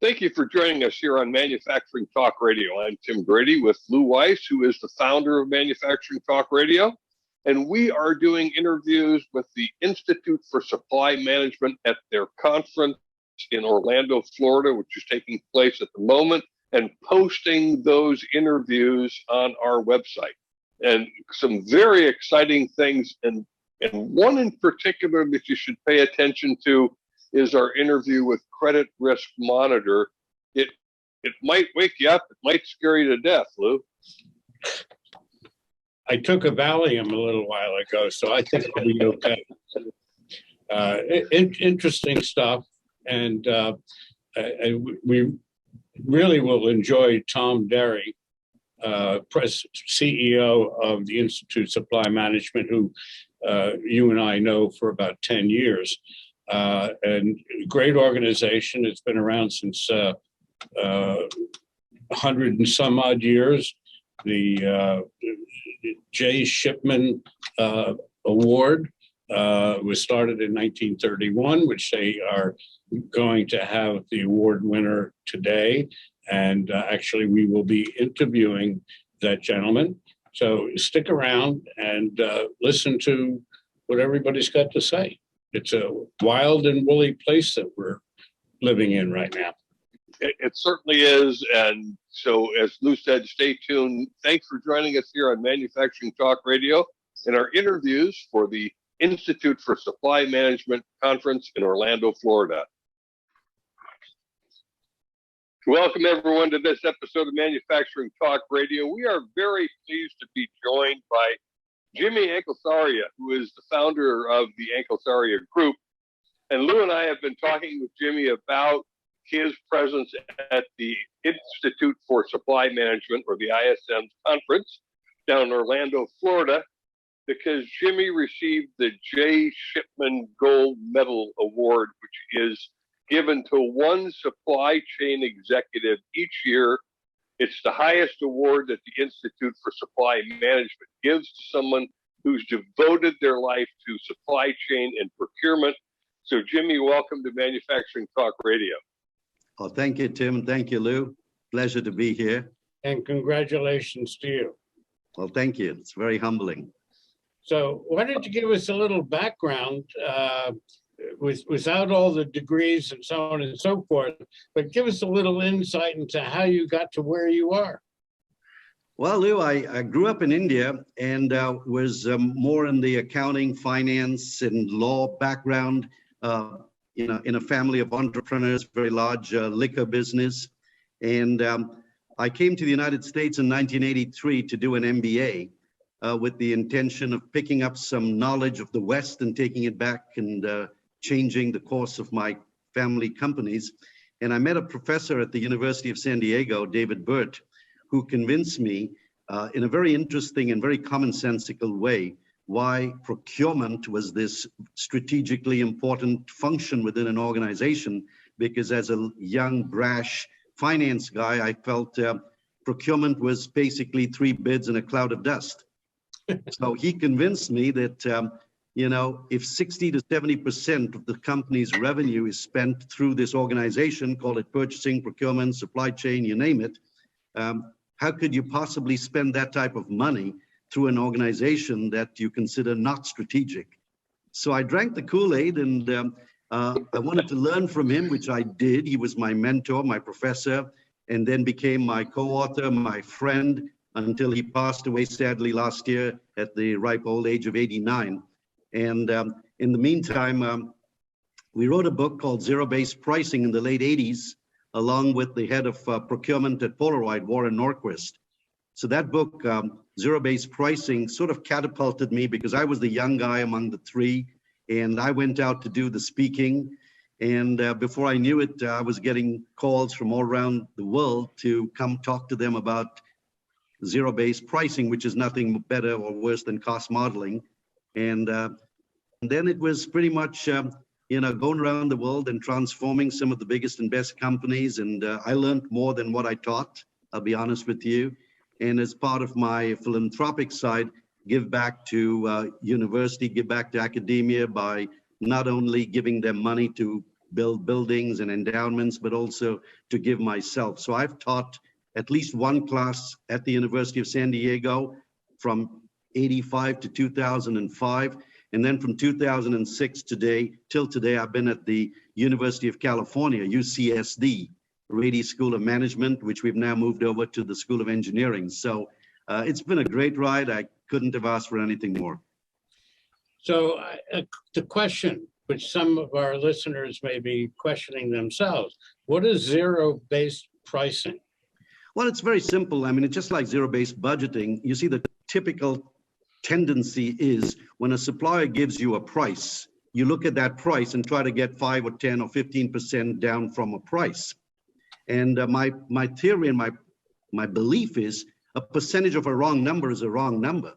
Thank you for joining us here on Manufacturing Talk Radio. I'm Tim Grady with Lou Weiss, who is the founder of Manufacturing Talk Radio. And we are doing interviews with the Institute for Supply Management at their conference in Orlando, Florida, which is taking place at the moment, and posting those interviews on our website. And some very exciting things, and one in particular that you should pay attention to is our interview with Credit Risk Monitor. It might wake you up, it might scare you to death, Lou. I took a Valium a little while ago, so I think I'll be okay. Interesting stuff, and we really will enjoy Tom Derry, CEO of the Institute Supply Management, who you and I know for about 10 years. And great organization. It's been around since 100 and some odd years. The J. Shipman Award was started in 1931, which they are going to have the award winner today. And actually, we will be interviewing that gentleman. So stick around and listen to what everybody's got to say. It's a wild and woolly place that we're living in right now. It certainly is. And so, as Lou said, stay tuned. Thanks for joining us here on Manufacturing Talk Radio in our interviews for the Institute for Supply Management Conference in Orlando, Florida. Welcome, everyone, to this episode of Manufacturing Talk Radio. We are very pleased to be joined by Jimmy Anklesaria, who is the founder of the Anklesaria Group. And Lou and I have been talking with Jimmy about his presence at the Institute for Supply Management, or the ISM conference, down in Orlando, Florida, because Jimmy received the J. Shipman Gold Medal Award, which is given to one supply chain executive each year. It's the highest award that the Institute for Supply Management gives to someone who's devoted their life to supply chain and procurement. So, Jimmy, welcome to Manufacturing Talk Radio. Oh, thank you, Tim. Thank you, Lou. Pleasure to be here. And congratulations to you. Well, thank you. It's very humbling. So why don't you give us a little background without all the degrees and so on and so forth, but give us a little insight into how you got to where you are. Well, Lou, I grew up in India and was more in the accounting, finance, and law background, in a family of entrepreneurs, very large liquor business. And I came to the United States in 1983 to do an MBA with the intention of picking up some knowledge of the West and taking it back and changing the course of my family companies. And I met a professor at the University of San Diego, David Burt, who convinced me in a very interesting and very commonsensical way why procurement was this strategically important function within an organization. Because as a young, brash finance guy, I felt procurement was basically 3 bids and a cloud of dust. So he convinced me that if 60 to 70% of the company's revenue is spent through this organization, call it purchasing, procurement, supply chain, you name it, how could you possibly spend that type of money through an organization that you consider not strategic? So I drank the Kool-Aid and I wanted to learn from him, which I did. He was my mentor, my professor, and then became my co-author, my friend, until he passed away sadly last year at the ripe old age of 89. And in the meantime, we wrote a book called ZeroBased Pricing in the late 80s, along with the head of procurement at Polaroid, Warren Norquist. So that book, ZeroBased Pricing, sort of catapulted me because I was the young guy among the 3, and I went out to do the speaking. And before I knew it, I was getting calls from all around the world to come talk to them about zero-based pricing, which is nothing better or worse than cost modeling. And then it was pretty much, going around the world and transforming some of the biggest and best companies. And I learned more than what I taught, I'll be honest with you. And as part of my philanthropic side, give back to university, give back to academia by not only giving them money to build buildings and endowments, but also to give myself. So I've taught at least one class at the University of San Diego from 85 to 2005. And then from 2006 till today, I've been at the University of California, UCSD, Grady School of Management, which we've now moved over to the School of Engineering. So it's been a great ride. I couldn't have asked for anything more. So the question, which some of our listeners may be questioning themselves, what is zero-based pricing? Well, it's very simple. I mean, it's just like zero-based budgeting. You see, the typical tendency is when a supplier gives you a price, you look at that price and try to get 5 or 10 or 15% down from a price. And my theory and my belief is a percentage of a wrong number is a wrong number.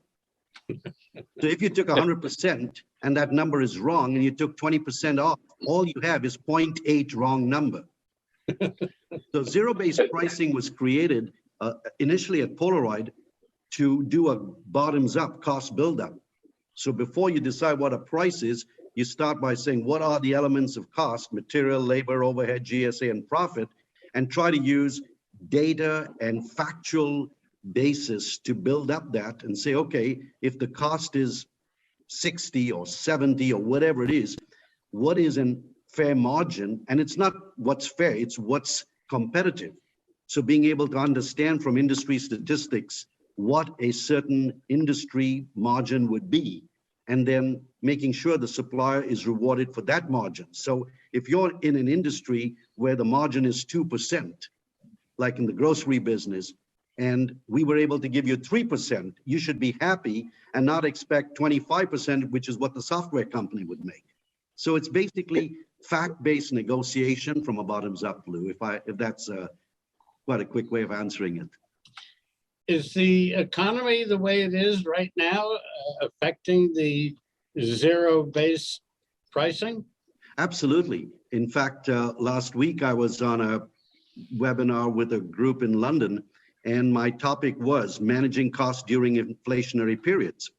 So if you took 100% and that number is wrong and you took 20% off, all you have is 0.8 wrong number. So zero-based pricing was created initially at Polaroid to do a bottoms-up cost buildup. So before you decide what a price is, you start by saying, what are the elements of cost, material, labor, overhead, GSA, and profit, and try to use data and factual basis to build up that and say, okay, if the cost is 60 or 70 or whatever it is, what is a fair margin? And it's not what's fair, it's what's competitive. So being able to understand from industry statistics what a certain industry margin would be, and then making sure the supplier is rewarded for that margin. So if you're in an industry where the margin is 2%, like in the grocery business, and we were able to give you 3%, you should be happy and not expect 25%, which is what the software company would make. So it's basically fact-based negotiation from a bottoms-up, Lou, if that's quite a quick way of answering it. Is the economy the way it is right now affecting the zero-based pricing? Absolutely. In fact, last week I was on a webinar with a group in London, and my topic was managing costs during inflationary periods.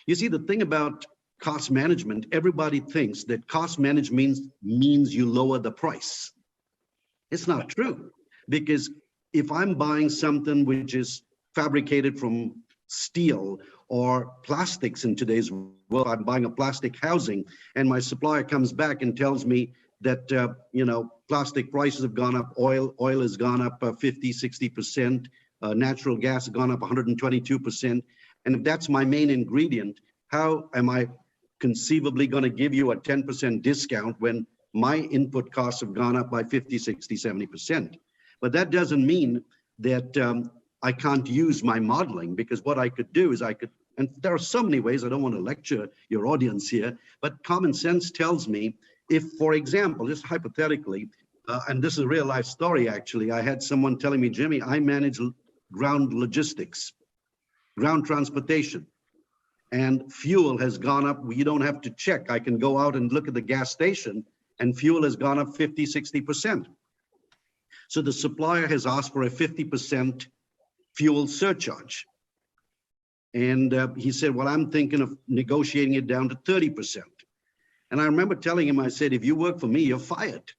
You see, the thing about cost management, everybody thinks that cost management means you lower the price. It's not true, because if I'm buying something which is fabricated from steel or plastics in today's world, I'm buying a plastic housing, and my supplier comes back and tells me that, plastic prices have gone up, oil has gone up 50, 60%, natural gas has gone up 122%. And if that's my main ingredient, how am I conceivably going to give you a 10% discount when my input costs have gone up by 50, 60, 70%? But that doesn't mean that I can't use my modeling, because what I could do is and there are so many ways, I don't want to lecture your audience here, but common sense tells me if, for example, just hypothetically, and this is a real life story actually, I had someone telling me, Jimmy, I manage ground logistics, ground transportation, and fuel has gone up. You don't have to check. I can go out and look at the gas station and fuel has gone up 50, 60%. So the supplier has asked for a 50% fuel surcharge. And he said, well, I'm thinking of negotiating it down to 30%. And I remember telling him, I said, if you work for me, you're fired.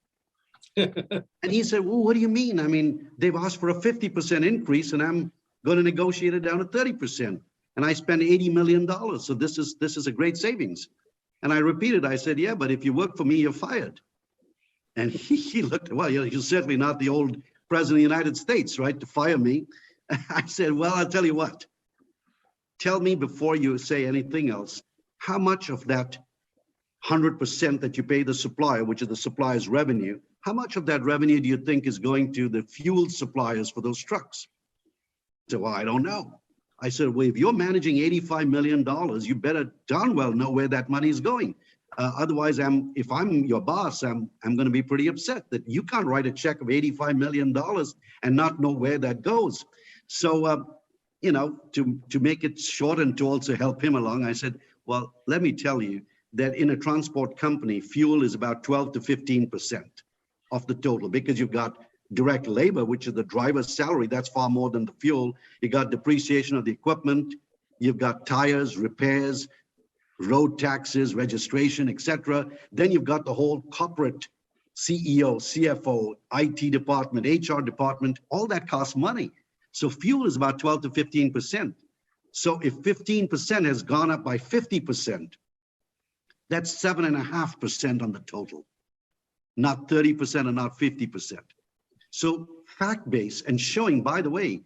And he said, well, what do you mean? I mean, they've asked for a 50% increase and I'm going to negotiate it down to 30%. And I spent $80 million. So this is a great savings. And I repeated, I said, yeah, but if you work for me, you're fired. And he looked, well, you're certainly not the old president of the United States, right, to fire me. I said, well, I'll tell you what. Tell me before you say anything else, how much of that 100% that you pay the supplier, which is the supplier's revenue, how much of that revenue do you think is going to the fuel suppliers for those trucks? So, well, I don't know. I said, well, if you're managing $85 million, you better darn well know where that money is going. Otherwise, if I'm your boss, I'm going to be pretty upset that you can't write a check of $85 million and not know where that goes. So, to make it short and to also help him along, I said, well, let me tell you that in a transport company, fuel is about 12 to 15% of the total, because you've got direct labor, which is the driver's salary. That's far more than the fuel. You got depreciation of the equipment. You've got tires, repairs, road taxes, registration, etc. Then you've got the whole corporate CEO, CFO, IT department, HR department, all that costs money. So fuel is about 12 to 15%. So if 15% has gone up by 50%, that's 7.5% on the total, not 30% or not 50%. So fact-based and showing, by the way,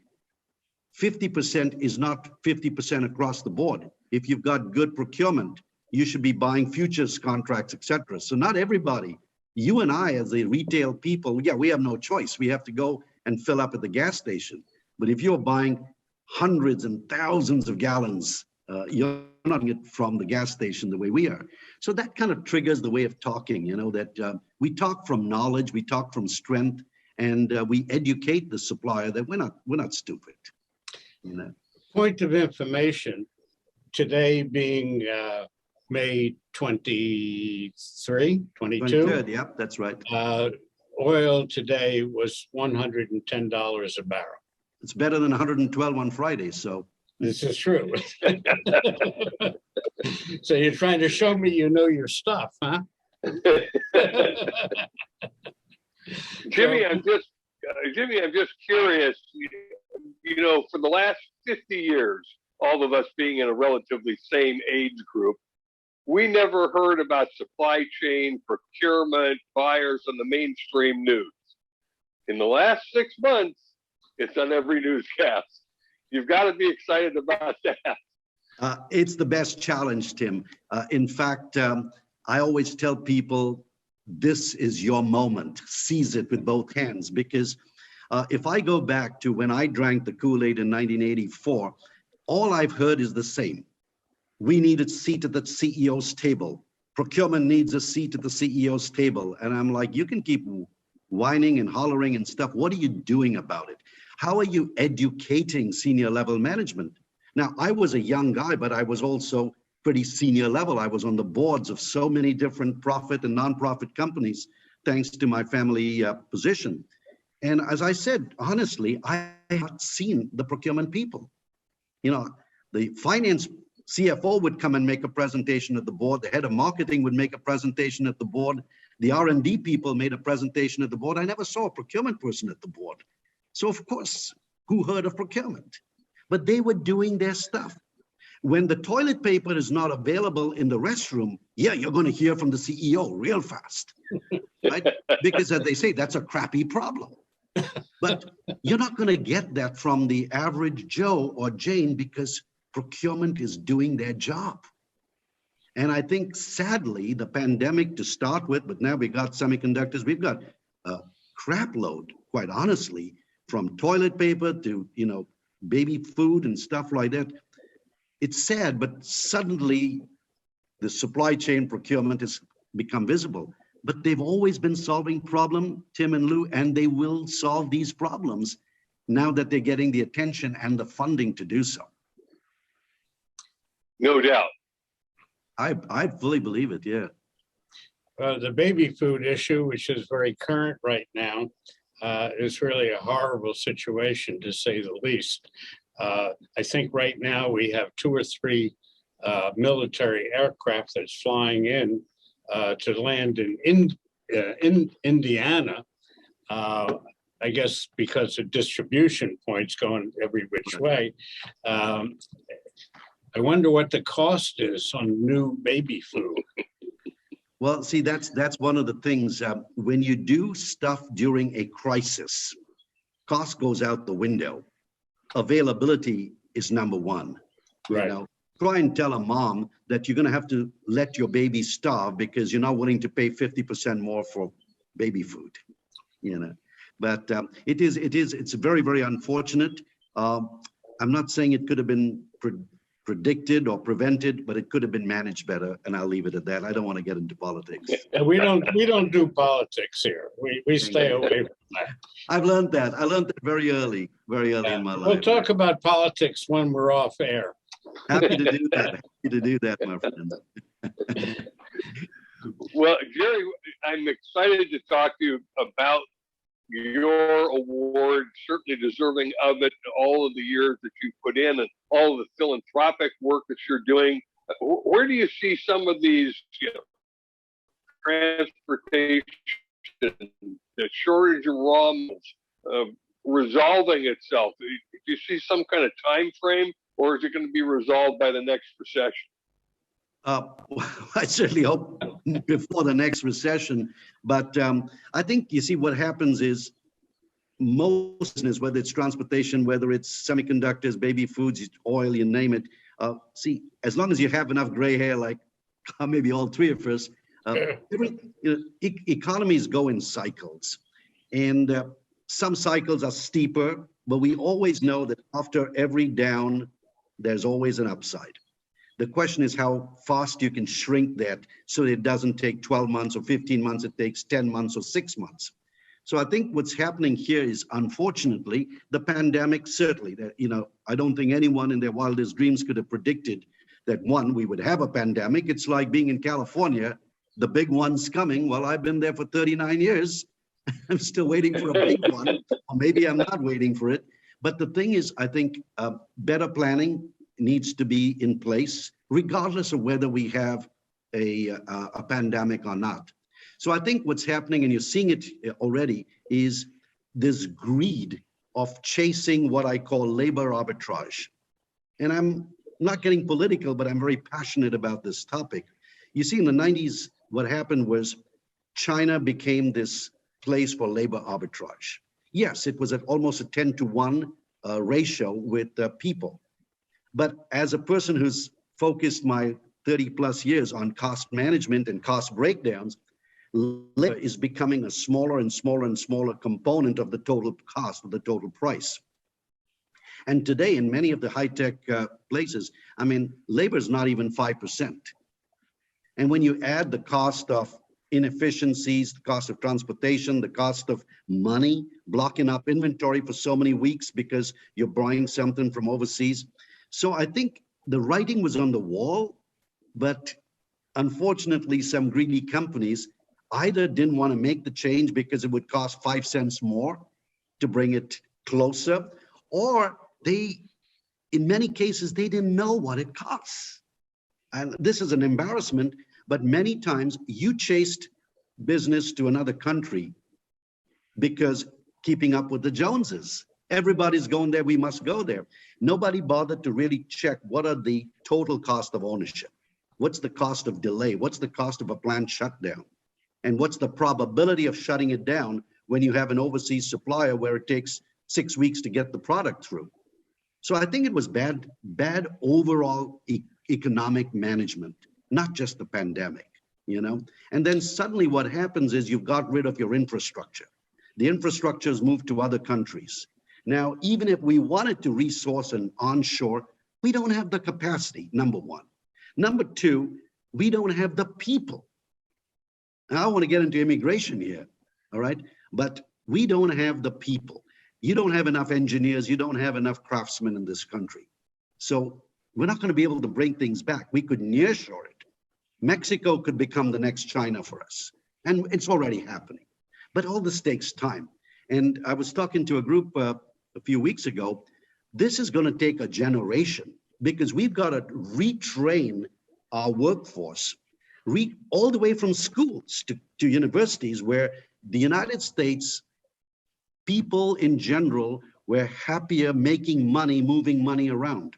50% is not 50% across the board. If you've got good procurement, you should be buying futures contracts, etc. So not everybody, you and I as a retail people, yeah, we have no choice. We have to go and fill up at the gas station. But if you're buying hundreds and thousands of gallons, you're not getting it from the gas station the way we are. So that kind of triggers the way of talking, you know, that we talk from knowledge, we talk from strength, and we educate the supplier that we're not stupid. You know? Point of information, today being May 23, 22. 23rd, yep, that's right. Oil today was $110 a barrel. It's better than 112 on Friday, so. This is true. So you're trying to show me you know your stuff, huh? Jimmy, I'm just curious. You know, for the last 50 years, all of us being in a relatively same age group, we never heard about supply chain, procurement, buyers on the mainstream news. In the last 6 months, it's on every newscast. You've got to be excited about that. It's the best challenge, Tim. In fact, I always tell people, this is your moment. Seize it with both hands, because if I go back to when I drank the Kool-Aid in 1984, all I've heard is the same. We need a seat at the CEO's table. Procurement needs a seat at the CEO's table. And I'm like, you can keep whining and hollering and stuff. What are you doing about it? How are you educating senior level management? Now, I was a young guy, but I was also pretty senior level. I was on the boards of so many different profit and non-profit companies, thanks to my family position. And as I said, honestly, I have not seen the procurement people. You know, the finance CFO would come and make a presentation at the board. The head of marketing would make a presentation at the board. The R&D people made a presentation at the board. I never saw a procurement person at the board. So of course, who heard of procurement? But they were doing their stuff. When the toilet paper is not available in the restroom, yeah, you're going to hear from the CEO real fast, right? Because as they say, that's a crappy problem. But you're not going to get that from the average Joe or Jane, because procurement is doing their job. And I think, sadly, the pandemic to start with, but now we got semiconductors, we've got a crap load, quite honestly, from toilet paper to, you know, baby food and stuff like that. It's sad, but suddenly the supply chain procurement has become visible. But they've always been solving problem, Tim and Lou, and they will solve these problems now that they're getting the attention and the funding to do so. No doubt. I fully believe it, yeah. The baby food issue, which is very current right now, is really a horrible situation, to say the least. I think right now we have 2 or 3 military aircraft that's flying in to land in Indiana, I guess because of distribution points going every which way. I wonder what the cost is on new baby food. Well, see, that's one of the things. When you do stuff during a crisis, cost goes out the window. Availability is number one. Right. You know, try and tell a mom that you're going to have to let your baby starve because you're not willing to pay 50% more for baby food. You know, but it's very, very unfortunate. I'm not saying it could have been predicted or prevented, but it could have been managed better, and I'll leave it at that. I don't want to get into politics. We don't do politics here. We stay away from that. I've learned that. I learned that very early in my life. We'll talk about politics when we're off air. Happy to do that. Happy to do that, my friend. Well, Jerry, I'm excited to talk to you about your award, certainly deserving of it, all of the years that you put in and all of the philanthropic work that you're doing. Where do you see some of these, you know, transportation the shortage of raw materials resolving itself? Do you see some kind of time frame, or is it going to be resolved by the next recession? I certainly hope before the next recession, but I think you see what happens is most business, whether it's transportation, whether it's semiconductors, baby foods, oil, you name it. See, as long as you have enough gray hair, like maybe all three of us, economies go in cycles, and some cycles are steeper, but we always know that after every down, there's always an upside. The question is how fast you can shrink that so it doesn't take 12 months or 15 months, it takes 10 months or 6 months. So I think what's happening here is, unfortunately, the pandemic, certainly, that, I don't think anyone in their wildest dreams could have predicted that, one, we would have a pandemic. It's like being in California, the big one's coming. Well, I've been there for 39 years. I'm still waiting for a big one, or maybe I'm not waiting for it. But the thing is, I think better planning needs to be in place, regardless of whether we have a pandemic or not. So I think what's happening, and you're seeing it already, is this greed of chasing what I call labor arbitrage. And I'm not getting political, but I'm very passionate about this topic. You see, in the 90s, what happened was China became this place for labor arbitrage. Yes, it was at almost a 10-to-1 ratio with people. But as a person who's focused my 30 plus years on cost management and cost breakdowns, labor is becoming a smaller and smaller and smaller component of the total cost, of the total price. And today, in many of the high-tech places, labor is not even 5%. And when you add the cost of inefficiencies, the cost of transportation, the cost of money, blocking up inventory for so many weeks because you're buying something from overseas. So I think the writing was on the wall, but unfortunately, some greedy companies either didn't want to make the change because it would cost 5 cents more to bring it closer, or in many cases, they didn't know what it costs. And this is an embarrassment, but many times you chased business to another country because keeping up with the Joneses. Everybody's going there, we must go there. Nobody bothered to really check what are the total cost of ownership. What's the cost of delay? What's the cost of a plant shutdown? And what's the probability of shutting it down when you have an overseas supplier where it takes 6 weeks to get the product through? So I think it was bad overall economic management, not just the pandemic, And then suddenly what happens is you've got rid of your infrastructure. The infrastructure is moved to other countries. Now, even if we wanted to resource and onshore, we don't have the capacity, number one. Number two, we don't have the people. Now, I want to get into immigration here, all right? But we don't have the people. You don't have enough engineers. You don't have enough craftsmen in this country. So we're not going to be able to bring things back. We could nearshore it. Mexico could become the next China for us. And it's already happening. But all this takes time. And I was talking to a group a few weeks ago. This is going to take a generation because we've got to retrain our workforce all the way from schools to universities, where the United States people in general were happier making money, moving money around,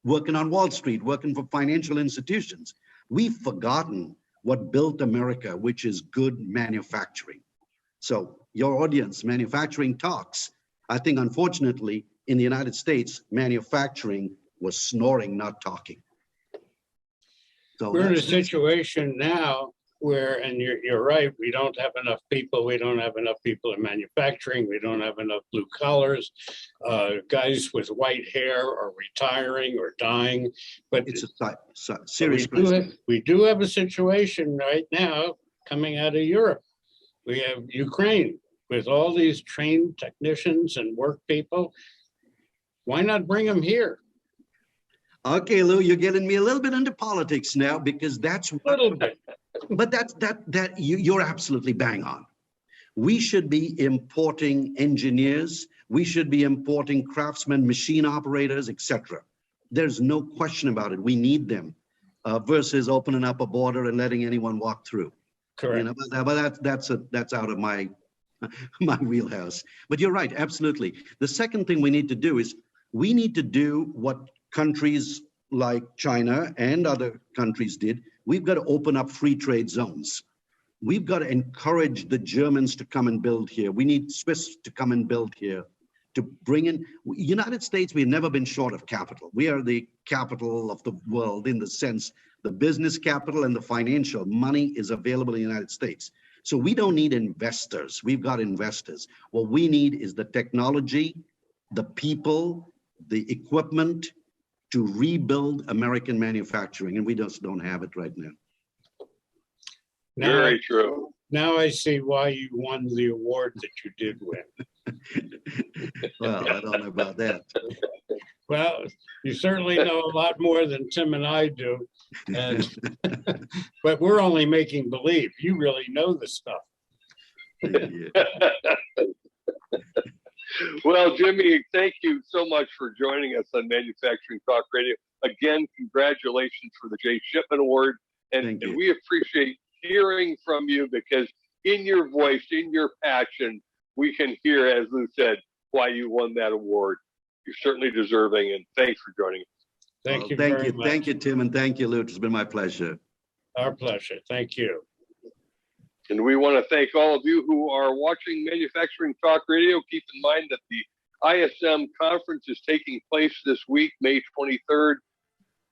working on Wall Street, working for financial institutions. We've forgotten what built America, which is good manufacturing. So your audience, manufacturing talks. I think, unfortunately, in the United States, manufacturing was snoring, not talking. So we're in a situation now where, and you're right, we don't have enough people. We don't have enough people in manufacturing. We don't have enough blue collars. Guys with white hair are retiring or dying. But it's a serious crisis. We do have a situation right now coming out of Europe. We have Ukraine with all these trained technicians and work people. Why not bring them here? Okay, Lou, you're getting me a little bit into politics now, because that's a little bit. But you're absolutely bang on. We should be importing engineers. We should be importing craftsmen, machine operators, etc. There's no question about it. We need them versus opening up a border and letting anyone walk through. Correct. But that's out of my my wheelhouse. But you're right, absolutely. The second thing we need to do is we need to do what countries like China and other countries did. We've got to open up free trade zones. We've got to encourage the Germans to come and build here. We need Swiss to come and build here, to bring in. United States, we've never been short of capital. We are the capital of the world in the sense, the business capital and the financial money is available in the United States. So we don't need investors. We've got investors. What we need is the technology, the people, the equipment to rebuild American manufacturing. And we just don't have it right now. Very true. Now I see why you won the award that you did win. Well, I don't know about that. Well, you certainly know a lot more than Tim and I do. And, but we're only making believe. You really know the stuff. Yeah. Well, Jimmy, thank you so much for joining us on Manufacturing Talk Radio. Again, congratulations for the J. Shipman Award. And we appreciate hearing from you because in your voice, in your passion, we can hear, as Lou said, why you won that award. You're certainly deserving, and thanks for joining us. Thank you very much. Thank you, Tim, and thank you, Lou. It's been my pleasure. Our pleasure. Thank you. And we want to thank all of you who are watching Manufacturing Talk Radio. Keep in mind that the ISM conference is taking place this week, May 23rd.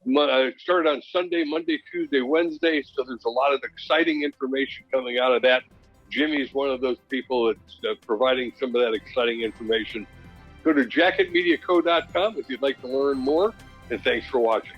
It started on Sunday, Monday, Tuesday, Wednesday. So there's a lot of exciting information coming out of that. Jimmy's one of those people that's providing some of that exciting information. Go to jacketmediaco.com if you'd like to learn more. And thanks for watching.